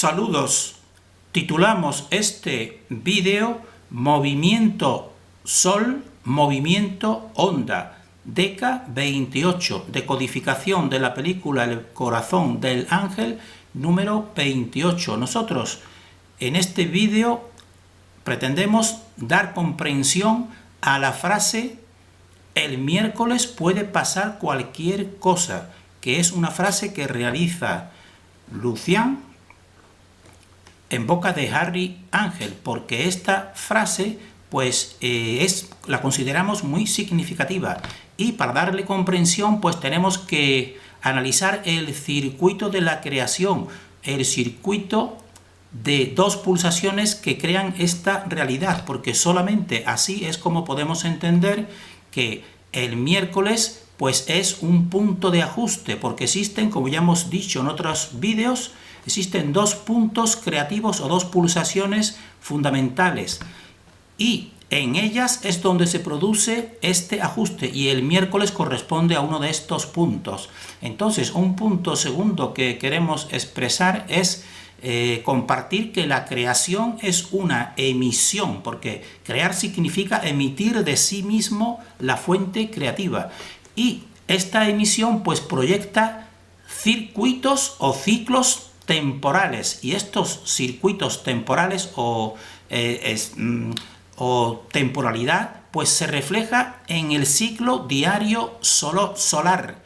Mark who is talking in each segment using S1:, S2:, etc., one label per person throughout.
S1: Saludos. Titulamos este vídeo Movimiento Sol, Movimiento Onda, DECA 28, decodificación de la película El Corazón del Ángel, número 28. Nosotros en este vídeo pretendemos dar comprensión a la frase "el miércoles puede pasar cualquier cosa", que es una frase que realiza Lucian en boca de Harry Ángel, porque esta frase pues la consideramos muy significativa, y para darle comprensión pues tenemos que analizar el circuito de la creación, el circuito de dos pulsaciones que crean esta realidad, porque solamente así es como podemos entender que el miércoles pues es un punto de ajuste, porque existen, como ya hemos dicho en otros vídeos, existen dos puntos creativos o dos pulsaciones fundamentales, y en ellas es donde se produce este ajuste, y el miércoles corresponde a uno de estos puntos. Entonces, un punto segundo que queremos expresar es compartir que la creación es una emisión, porque crear significa emitir de sí mismo la fuente creativa, y esta emisión pues proyecta circuitos o ciclos temporales, y estos circuitos temporales o temporalidad pues se refleja en el ciclo diario solar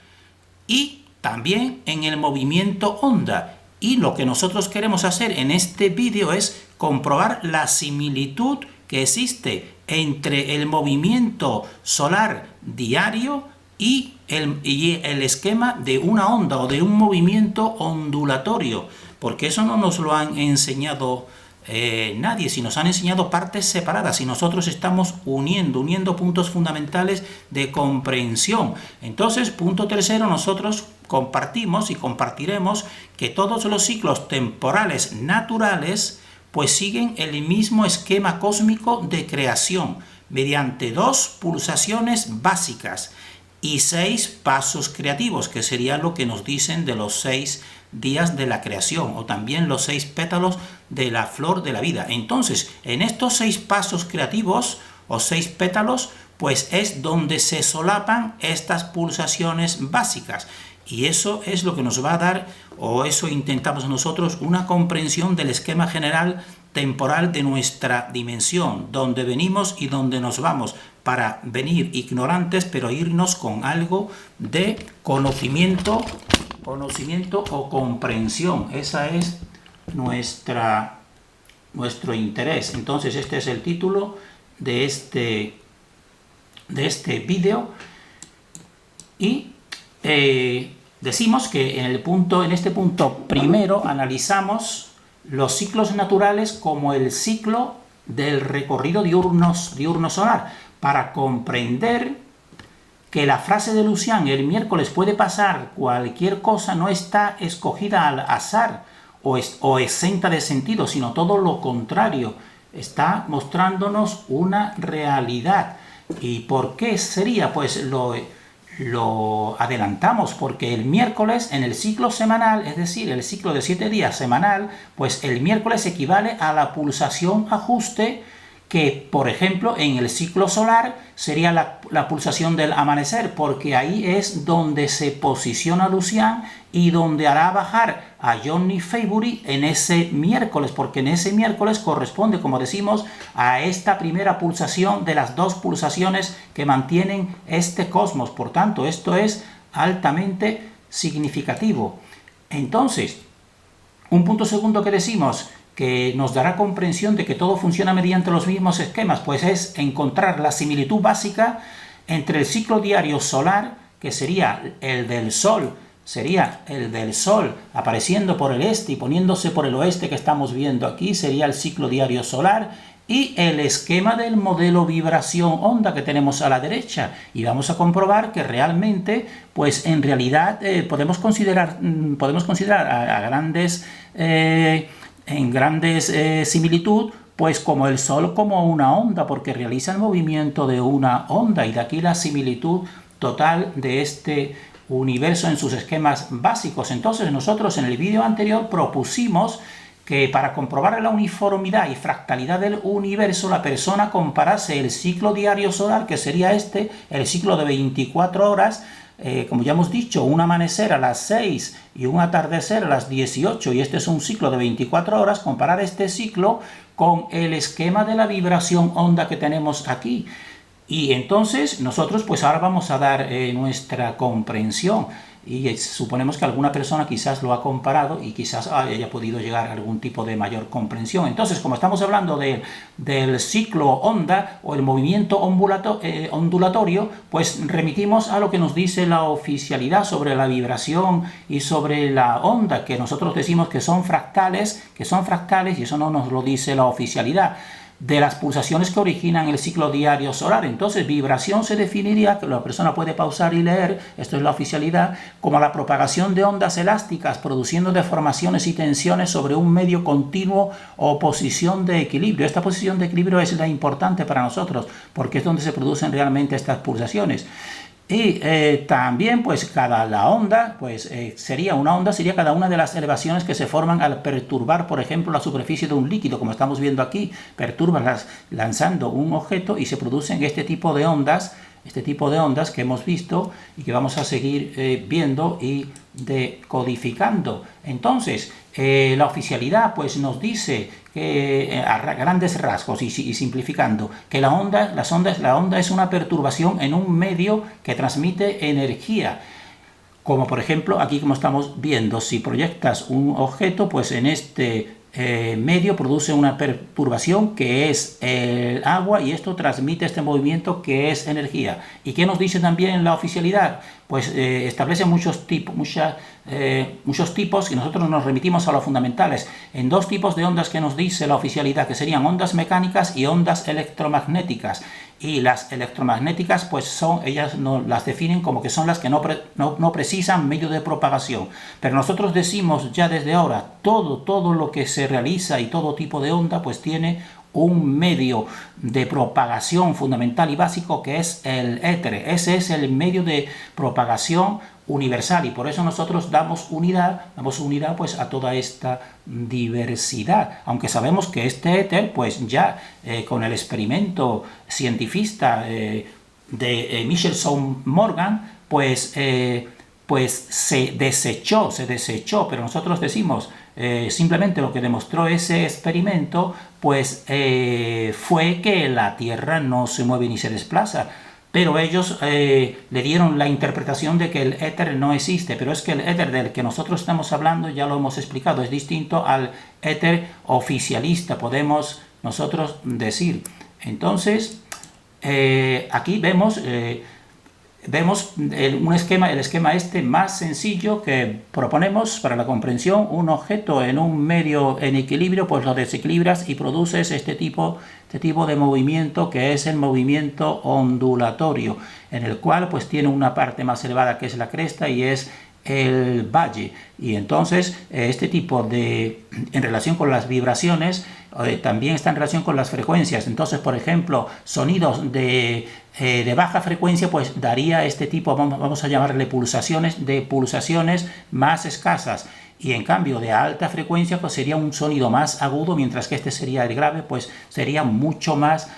S1: y también en el movimiento onda. Y lo que nosotros queremos hacer en este vídeo es comprobar la similitud que existe entre el movimiento solar diario y el esquema de una onda o de un movimiento ondulatorio, porque eso no nos lo han enseñado nadie, si nos han enseñado partes separadas, y nosotros estamos uniendo puntos fundamentales de comprensión. Entonces, punto tercero, nosotros compartimos y compartiremos que todos los ciclos temporales naturales pues siguen el mismo esquema cósmico de creación, mediante dos pulsaciones básicas y 6 pasos creativos, que sería lo que nos dicen de los 6 días de la creación, o también los 6 pétalos de la flor de la vida. Entonces, en estos 6 pasos creativos o 6 pétalos, pues es donde se solapan estas pulsaciones básicas, y eso es lo que nos va a dar, o eso intentamos nosotros, una comprensión del esquema general temporal de nuestra dimensión, donde venimos y donde nos vamos, para venir ignorantes pero irnos con algo de conocimiento o comprensión. Esa es nuestro interés. Entonces, este es el título de este vídeo, y decimos que en este punto primero analizamos los ciclos naturales como el ciclo del recorrido diurno solar, para comprender que la frase de Lucian, "el miércoles puede pasar cualquier cosa", no está escogida al azar o exenta de sentido, sino todo lo contrario, está mostrándonos una realidad. ¿Y por qué sería? Pues lo adelantamos, porque el miércoles en el ciclo semanal, es decir, el ciclo de 7 días semanal, pues el miércoles equivale a la pulsación ajuste, que por ejemplo en el ciclo solar sería la pulsación del amanecer, porque ahí es donde se posiciona Lucian y donde hará bajar a Johnny Faybury en ese miércoles, porque en ese miércoles corresponde, como decimos, a esta primera pulsación de las dos pulsaciones que mantienen este cosmos. Por tanto, esto es altamente significativo. Entonces, un punto segundo que decimos que nos dará comprensión de que todo funciona mediante los mismos esquemas, pues es encontrar la similitud básica entre el ciclo diario solar, que sería el del Sol apareciendo por el este y poniéndose por el oeste, que estamos viendo aquí, sería el ciclo diario solar, y el esquema del modelo vibración onda que tenemos a la derecha, y vamos a comprobar que realmente, pues en realidad podemos considerar a grandes similitud, pues como el Sol como una onda, porque realiza el movimiento de una onda, y de aquí la similitud total de este universo en sus esquemas básicos. Entonces nosotros en el vídeo anterior propusimos que para comprobar la uniformidad y fractalidad del universo, la persona comparase el ciclo diario solar, que sería el ciclo de 24 horas, como ya hemos dicho, un amanecer a las 6 y un atardecer a las 18, y este es un ciclo de 24 horas, comparar este ciclo con el esquema de la vibración onda que tenemos aquí. Y entonces nosotros pues ahora vamos a dar nuestra comprensión, y suponemos que alguna persona quizás lo ha comparado y quizás haya podido llegar a algún tipo de mayor comprensión. Entonces, como estamos hablando del ciclo onda o el movimiento ondulatorio, pues remitimos a lo que nos dice la oficialidad sobre la vibración y sobre la onda, que nosotros decimos que son fractales, y eso no nos lo dice la oficialidad, de las pulsaciones que originan el ciclo diario solar. Entonces, vibración se definiría, que la persona puede pausar y leer, esto es la oficialidad, como la propagación de ondas elásticas produciendo deformaciones y tensiones sobre un medio continuo o posición de equilibrio. Esta posición de equilibrio es la importante para nosotros, porque es donde se producen realmente estas pulsaciones. Y también pues la onda pues sería cada una de las elevaciones que se forman al perturbar, por ejemplo, la superficie de un líquido, como estamos viendo aquí, perturban lanzando un objeto y se producen este tipo de ondas que hemos visto y que vamos a seguir viendo y decodificando. Entonces, la oficialidad pues nos dice que a grandes rasgos y simplificando, que la onda es una perturbación en un medio que transmite energía. Como por ejemplo, aquí como estamos viendo, si proyectas un objeto, pues en este medio produce una perturbación que es el agua, y esto transmite este movimiento que es energía. ¿Y qué nos dice también la oficialidad? Pues establece muchos tipos y nosotros nos remitimos a los fundamentales en dos tipos de ondas que nos dice la oficialidad, que serían ondas mecánicas y ondas electromagnéticas. Y las electromagnéticas pues ellas las definen como que son las que no precisan medio de propagación, pero nosotros decimos ya desde ahora todo lo que se realiza y todo tipo de onda pues tiene un medio de propagación fundamental y básico, que es el éter. Ese es el medio de propagación universal, y por eso nosotros damos unidad pues a toda esta diversidad, aunque sabemos que este éter pues ya con el experimento cientifista de Michelson-Morgan pues se desechó, pero nosotros decimos simplemente lo que demostró ese experimento pues fue que la Tierra no se mueve ni se desplaza, pero ellos le dieron la interpretación de que el éter no existe, pero es que el éter del que nosotros estamos hablando, ya lo hemos explicado, es distinto al éter oficialista, podemos nosotros decir. Entonces, aquí vemos el esquema más sencillo que proponemos para la comprensión. Un objeto en un medio en equilibrio, pues lo desequilibras y produces este tipo de movimiento, que es el movimiento ondulatorio, en el cual pues tiene una parte más elevada que es la cresta y es el valle. Y entonces en relación con las vibraciones, también está en relación con las frecuencias. Entonces, por ejemplo, sonidos de baja frecuencia pues daría este tipo, vamos a llamarle pulsaciones más escasas, y en cambio de alta frecuencia pues sería un sonido más agudo, mientras que este sería el grave, pues sería mucho más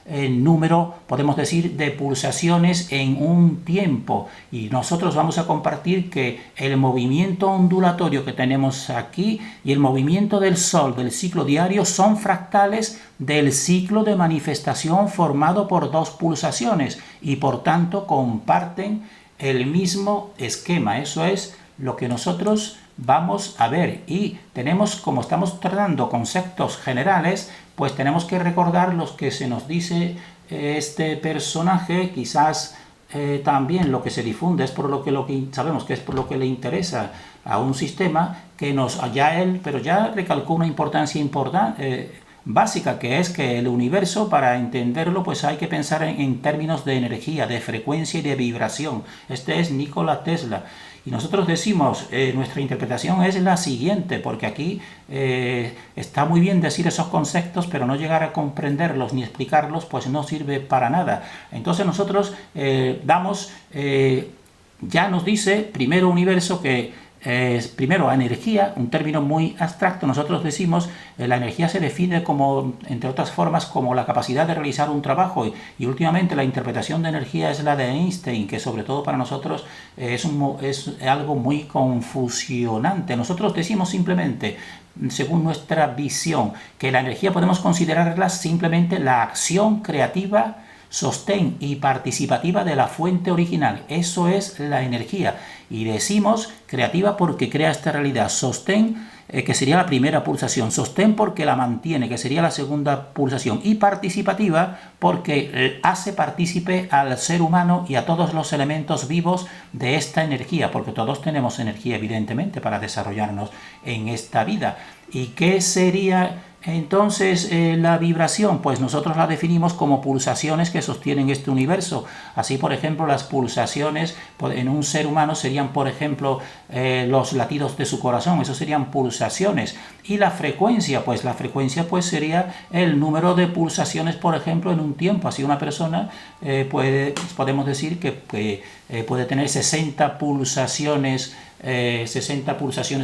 S1: número, podemos decir, de pulsaciones en un tiempo. Y nosotros vamos a compartir que el movimiento ondulatorio que tenemos aquí y el movimiento del Sol del ciclo diario son fractales del ciclo de manifestación formado por dos pulsaciones, y por tanto comparten el mismo esquema. Eso es lo que nosotros vamos a ver, y tenemos, como estamos tratando conceptos generales, pues tenemos que recordar los que se nos dice este personaje. Quizás también lo que se difunde es por lo que sabemos que es por lo que le interesa a un sistema, que pero ya recalcó una importancia básica, que es que el universo, para entenderlo, pues hay que pensar en términos de energía, de frecuencia y de vibración. Este es Nikola Tesla. Y nosotros decimos, nuestra interpretación es la siguiente, porque aquí está muy bien decir esos conceptos, pero no llegar a comprenderlos ni explicarlos, pues no sirve para nada. Entonces nosotros ya nos dice, primero universo, que primero, a energía, un término muy abstracto. Nosotros decimos la energía se define como, entre otras formas, como la capacidad de realizar un trabajo y últimamente la interpretación de energía es la de Einstein, que sobre todo para nosotros es algo muy confusionante. Nosotros decimos simplemente, según nuestra visión, que la energía podemos considerarla simplemente la acción creativa, sostén y participativa de la fuente original. Eso es la energía. Y decimos creativa porque crea esta realidad. Sostén, que sería la primera pulsación. Sostén porque la mantiene, que sería la segunda pulsación. Y participativa porque hace partícipe al ser humano y a todos los elementos vivos de esta energía. Porque todos tenemos energía, evidentemente, para desarrollarnos en esta vida. ¿Y qué sería entonces la vibración? Pues nosotros la definimos como pulsaciones que sostienen este universo. Así, por ejemplo, las pulsaciones en un ser humano serían, por ejemplo, los latidos de su corazón. Eso serían pulsaciones. Y la frecuencia, pues sería el número de pulsaciones, por ejemplo, en un tiempo. Así una persona podemos decir que puede tener 60 pulsaciones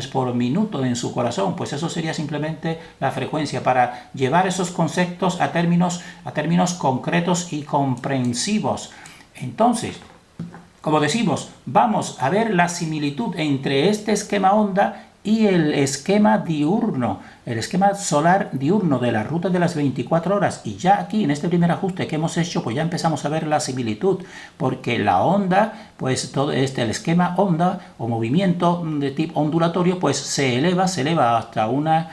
S1: por minuto en su corazón. Pues eso sería simplemente la frecuencia, para llevar esos conceptos a términos concretos y comprensivos. Entonces, como decimos, vamos a ver la similitud entre este esquema onda y el esquema diurno, el esquema solar diurno de la ruta de las 24 horas. Y ya aquí, en este primer ajuste que hemos hecho, pues ya empezamos a ver la similitud, porque la onda, pues todo el esquema onda o movimiento de tipo ondulatorio, pues se eleva hasta una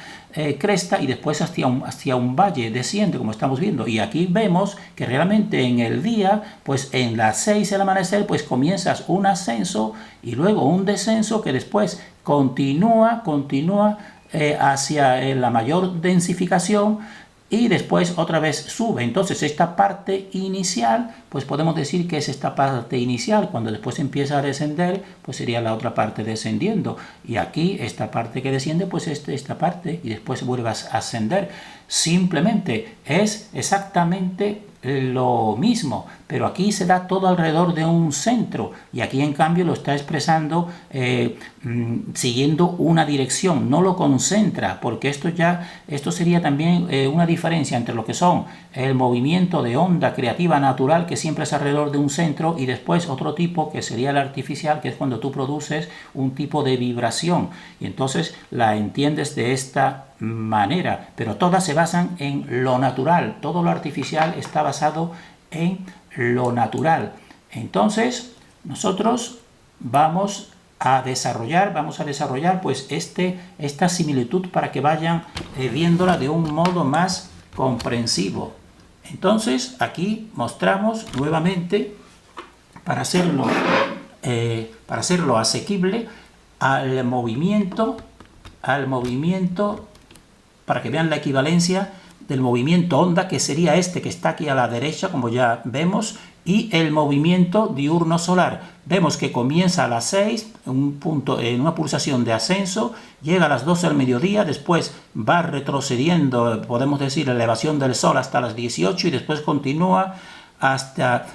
S1: cresta y después hacia un valle desciende, como estamos viendo. Y aquí vemos que realmente en el día, pues en las 6 del amanecer, pues comienzas un ascenso y luego un descenso que después continúa hacia la mayor densificación y después otra vez sube. Entonces esta parte inicial, pues podemos decir que es esta parte inicial. Cuando después empieza a descender, pues sería la otra parte descendiendo. Y aquí esta parte que desciende, pues esta parte, y después vuelvas a ascender. Simplemente es exactamente lo mismo, pero aquí se da todo alrededor de un centro y aquí en cambio lo está expresando siguiendo una dirección, no lo concentra, porque esto sería también una diferencia entre lo que son el movimiento de onda creativa natural, que siempre es alrededor de un centro, y después otro tipo que sería el artificial, que es cuando tú produces un tipo de vibración y entonces la entiendes de esta manera, pero todas se basan en lo natural. Todo lo artificial está basado en lo natural. Entonces nosotros vamos a desarrollar pues esta similitud para que vayan viéndola de un modo más comprensivo. Entonces aquí mostramos nuevamente, para hacerlo asequible, al movimiento, para que vean la equivalencia del movimiento onda, que sería este que está aquí a la derecha, como ya vemos, y el movimiento diurno solar. Vemos que comienza a las 6, en una pulsación de ascenso, llega a las 12 del mediodía, después va retrocediendo, podemos decir, la elevación del sol hasta las 18 y después continúa hasta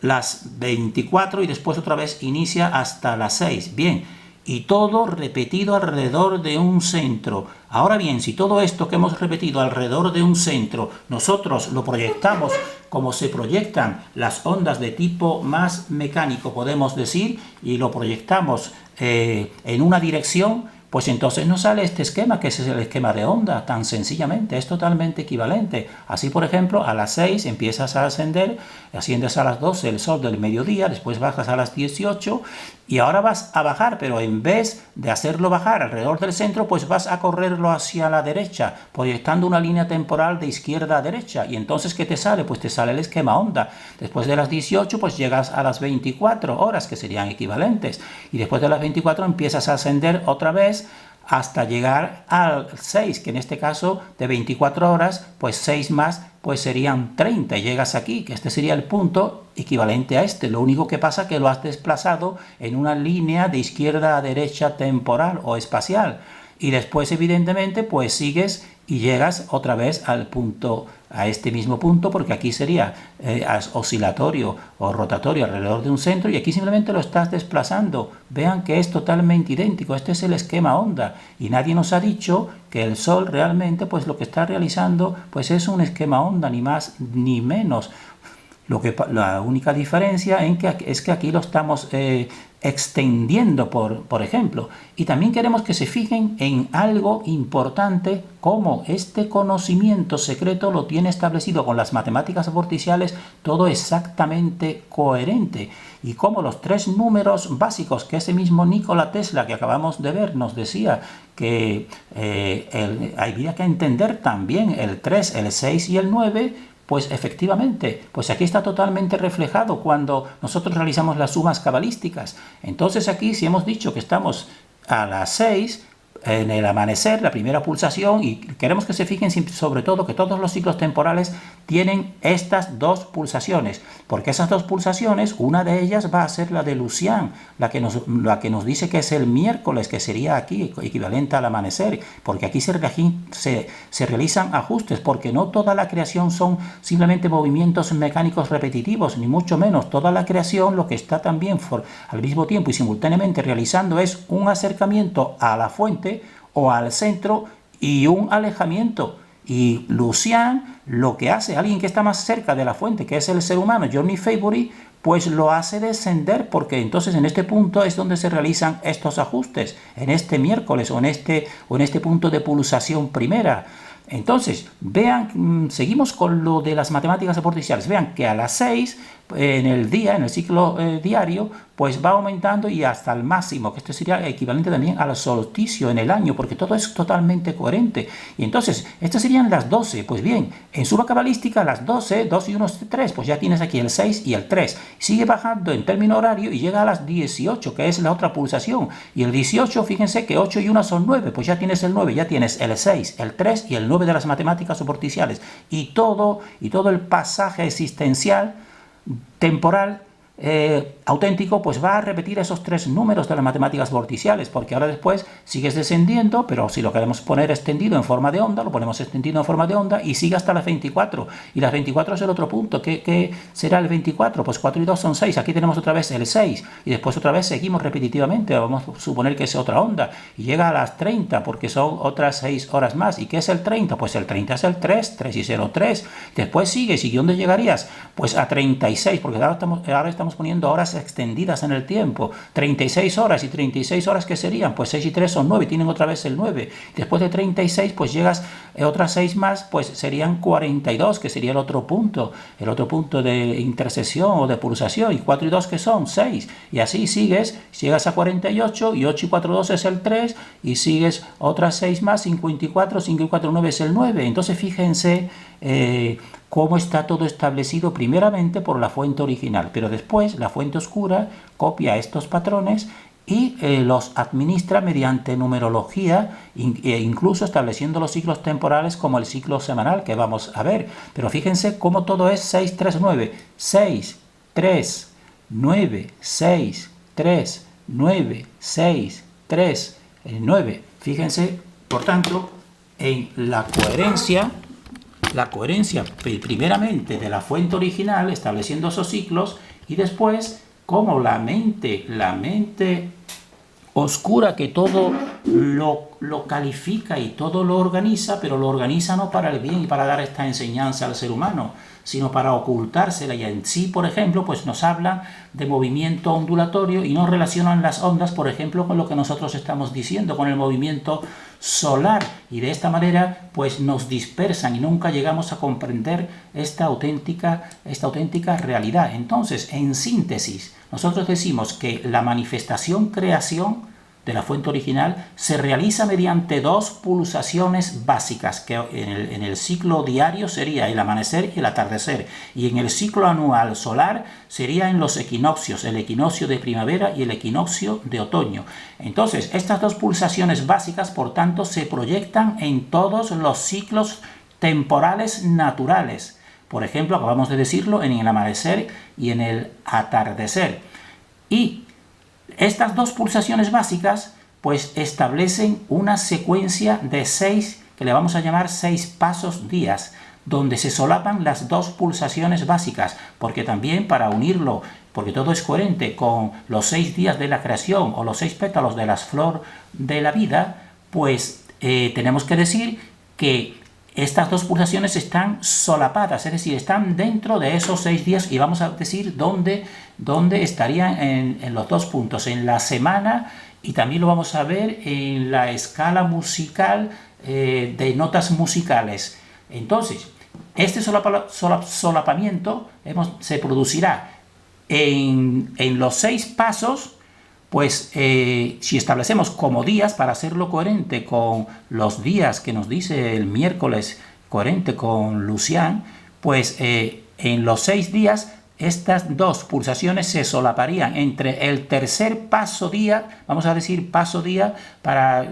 S1: las 24 y después otra vez inicia hasta las 6. Bien, y todo repetido alrededor de un centro. Ahora bien, si todo esto que hemos repetido alrededor de un centro, nosotros lo proyectamos como se proyectan las ondas de tipo más mecánico, podemos decir, y lo proyectamos en una dirección, pues entonces nos sale este esquema, que es el esquema de onda, tan sencillamente, es totalmente equivalente. Así, por ejemplo, a las 6 empiezas a ascender, asciendes a las 12, el sol del mediodía, después bajas a las 18 y ahora vas a bajar, pero en vez de hacerlo bajar alrededor del centro, pues vas a correrlo hacia la derecha, proyectando una línea temporal de izquierda a derecha. Y entonces, ¿qué te sale? Pues te sale el esquema onda. Después de las 18, pues llegas a las 24 horas, que serían equivalentes. Y después de las 24 empiezas a ascender otra vez hasta llegar al 6, que en este caso de 24 horas, pues 6 más, pues serían 30. Y llegas aquí, que este sería el punto equivalente a este. Lo único que pasa es que lo has desplazado en una línea de izquierda a derecha temporal o espacial. y después evidentemente pues sigues y llegas otra vez al punto, a este mismo punto, porque aquí sería oscilatorio o rotatorio alrededor de un centro, y aquí simplemente lo estás desplazando. Vean que es totalmente idéntico, este es el esquema onda, y nadie nos ha dicho que el Sol realmente pues lo que está realizando pues es un esquema onda, ni más ni menos. La única diferencia es que aquí lo estamos extendiendo, por ejemplo. Y también queremos que se fijen en algo importante, como este conocimiento secreto lo tiene establecido con las matemáticas vorticiales todo exactamente coherente. Y como los tres números básicos que ese mismo Nikola Tesla que acabamos de ver nos decía que había que entender también el 3, el 6 y el 9, pues efectivamente, pues aquí está totalmente reflejado cuando nosotros realizamos las sumas cabalísticas. Entonces aquí, si hemos dicho que estamos a las 6, en el amanecer, la primera pulsación, y queremos que se fijen sobre todo que todos los ciclos temporales tienen estas dos pulsaciones, porque esas dos pulsaciones, una de ellas va a ser la de Lucian, la que nos dice que es el miércoles, que sería aquí equivalente al amanecer, porque aquí se realizan ajustes, porque no toda la creación son simplemente movimientos mecánicos repetitivos, ni mucho menos. Toda la creación lo que está también al mismo tiempo y simultáneamente realizando es un acercamiento a la fuente o al centro y un alejamiento. Y Lucian lo que hace, alguien que está más cerca de la fuente, que es el ser humano, Johnny Favory, pues lo hace descender, porque entonces en este punto es donde se realizan estos ajustes, en este miércoles o en este punto de pulsación primera. Entonces, vean, seguimos con lo de las matemáticas vorticiales. Vean que a las 6, en el día, en el ciclo diario, pues va aumentando y hasta el máximo, que esto sería equivalente también al solsticio en el año, porque todo es totalmente coherente. Y entonces, estas serían las 12. Pues bien, en suma cabalística, las 12, 2 y 1 es 3, pues ya tienes aquí el 6 y el 3. Sigue bajando en término horario y llega a las 18, que es la otra pulsación. Y el 18, fíjense que 8 y 1 son 9, pues ya tienes el 9, ya tienes el 6, el 3 y el 9 de las matemáticas vorticiales. Y todo el pasaje existencial temporal auténtico, pues va a repetir esos tres números de las matemáticas vorticiales, porque ahora después sigues descendiendo, pero si lo queremos poner extendido en forma de onda, lo ponemos extendido en forma de onda y sigue hasta las 24, y las 24 es el otro punto. ¿Qué será el 24? Pues 4 y 2 son 6, aquí tenemos otra vez el 6, y después otra vez seguimos repetitivamente, vamos a suponer que es otra onda, y llega a las 30, porque son otras 6 horas más. ¿Y qué es el 30? Pues el 30 es el 3, 3 y 0, 3, después sigues, ¿y dónde llegarías? Pues a 36, porque ahora estamos poniendo horas extendidas en el tiempo, 36 horas, y 36 horas ¿qué serían? Pues 6 y 3 son 9, tienen otra vez el 9, después de 36 pues llegas otras 6 más, pues serían 42, que sería el otro punto de intersección o de pulsación, y 4 y 2 que son 6, y así sigues, llegas a 48, y 8 y 4, 2 es el 3, y sigues otras 6 más, 54, 5 y 4, 9 es el 9, entonces fíjense cómo está todo establecido primeramente por la fuente original, pero después la fuente oscura copia estos patrones y los administra mediante numerología, incluso estableciendo los ciclos temporales como el ciclo semanal que vamos a ver. Pero fíjense cómo todo es 6, 3, 9, 6, 3, 9, 6, 3, 9, 6, 3, 9. Fíjense, por tanto, en la coherencia primeramente de la fuente original, estableciendo esos ciclos, y después como la mente oscura que todo lo califica y todo lo organiza, pero lo organiza no para el bien y para dar esta enseñanza al ser humano, sino para ocultársela. Y en sí, por ejemplo, pues nos habla de movimiento ondulatorio y nos relacionan las ondas, por ejemplo, con lo que nosotros estamos diciendo, con el movimiento solar, y de esta manera pues nos dispersan y nunca llegamos a comprender esta auténtica realidad. Entonces, en síntesis, nosotros decimos que la manifestación-creación de la fuente original se realiza mediante dos pulsaciones básicas, que en el ciclo diario sería el amanecer y el atardecer, y en el ciclo anual solar sería en los equinoccios, el equinoccio de primavera y el equinoccio de otoño. Entonces, estas dos pulsaciones básicas, por tanto, se proyectan en todos los ciclos temporales naturales. Por ejemplo, acabamos de decirlo, en el amanecer y en el atardecer. Y estas dos pulsaciones básicas pues establecen una secuencia de 6, que le vamos a llamar 6 pasos días, donde se solapan las dos pulsaciones básicas, porque también para unirlo, porque todo es coherente con los 6 días de la creación o los 6 pétalos de la flor de la vida, pues tenemos que decir que estas dos pulsaciones están solapadas, es decir, están dentro de esos 6 días, y vamos a decir dónde estarían en los dos puntos, en la semana, y también lo vamos a ver en la escala musical de notas musicales. Entonces, este solapamiento se producirá en los 6 pasos. Pues si establecemos como días, para hacerlo coherente con los días que nos dice el miércoles, coherente con Lucian, pues en los 6 días estas dos pulsaciones se solaparían entre el tercer paso día, vamos a decir paso día para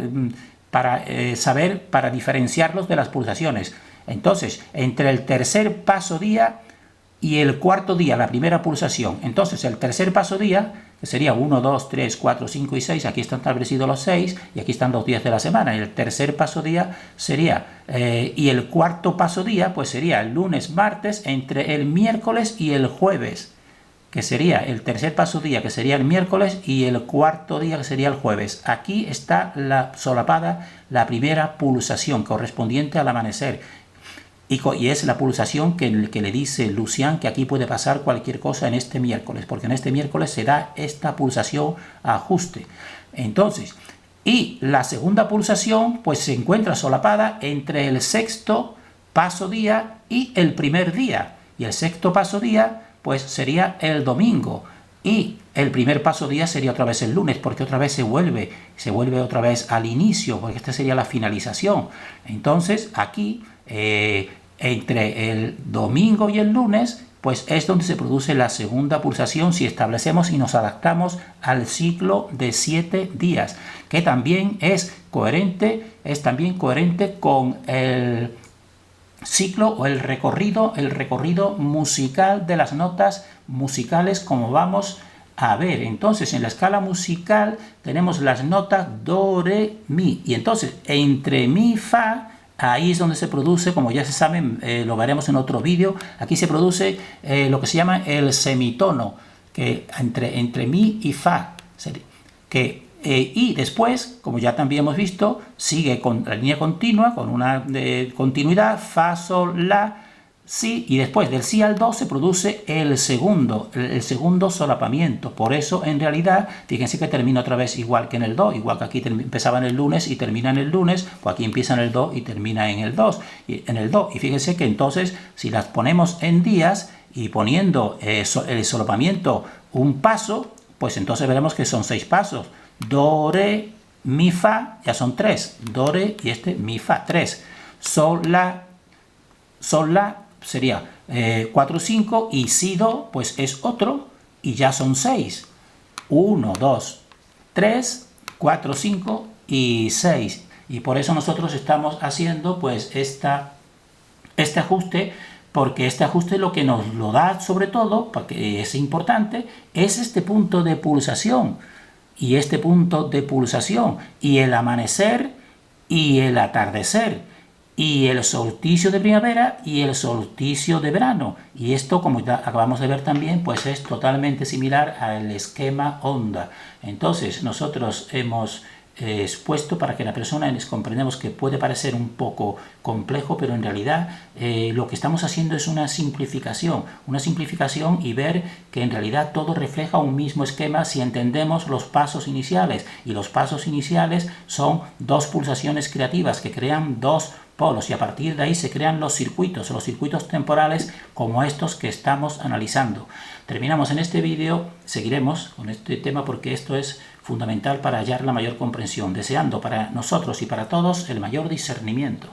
S1: diferenciarlos de las pulsaciones. Entonces, entre el tercer paso día y el cuarto día, la primera pulsación. Entonces, el tercer paso día, que sería 1, 2, 3, 4, 5 y 6, aquí están establecidos los 6, y aquí están los días de la semana. Y el tercer paso día sería, y el cuarto paso día, pues sería el lunes, martes, entre el miércoles y el jueves, que sería el tercer paso día, que sería el miércoles, y el cuarto día, que sería el jueves. Aquí está solapada la primera pulsación correspondiente al amanecer. Y es la pulsación que le dice Lucian que aquí puede pasar cualquier cosa en este miércoles, porque en este miércoles se da esta pulsación ajuste. Entonces, y la segunda pulsación pues se encuentra solapada entre el sexto paso día y el primer día. Y el sexto paso día pues sería el domingo. Y el primer paso día sería otra vez el lunes, porque otra vez se vuelve otra vez al inicio, porque esta sería la finalización. Entonces, aquí, entre el domingo y el lunes, pues es donde se produce la segunda pulsación, si establecemos y nos adaptamos al ciclo de 7 días, que también es también coherente con el ciclo o el recorrido musical de las notas musicales, como vamos a ver. Entonces, en la escala musical tenemos las notas do, re, mi, y entonces entre mi, fa, ahí es donde se produce, como ya se saben, lo veremos en otro vídeo, aquí se produce lo que se llama el semitono, que entre mi y fa, y después, como ya también hemos visto, sigue con la línea continua, con una continuidad, fa, sol, la, si, y después del si al do se produce el segundo solapamiento. Por eso, en realidad, fíjense que termina otra vez igual que en el do, igual que aquí empezaba en el lunes y termina en el lunes, pues aquí empieza en el do y termina en el do. Y fíjense que entonces, si las ponemos en días y poniendo el solapamiento un paso, pues entonces veremos que son 6 pasos. Do, re, mi, fa, ya son 3. Do, re y mi, fa, 3. Sol, la sería 4, 5, y si, do, pues es otro, y ya son 6. 1, 2, 3, 4, 5 y 6. Y por eso nosotros estamos haciendo pues este ajuste, porque este ajuste lo que nos lo da, sobre todo, porque es importante, es este punto de pulsación. Y este punto de pulsación, y el amanecer, y el atardecer, y el solsticio de primavera, y el solsticio de verano. Y esto, como ya acabamos de ver también, pues es totalmente similar al esquema onda. Entonces, nosotros hemos expuesto para que la persona comprendamos que puede parecer un poco complejo, pero en realidad lo que estamos haciendo es una simplificación y ver que en realidad todo refleja un mismo esquema si entendemos los pasos iniciales, y los pasos iniciales son 2 pulsaciones creativas que crean 2 polos, y a partir de ahí se crean los circuitos temporales como estos que estamos analizando. Terminamos en este vídeo, seguiremos con este tema porque esto es fundamental para hallar la mayor comprensión, deseando para nosotros y para todos el mayor discernimiento.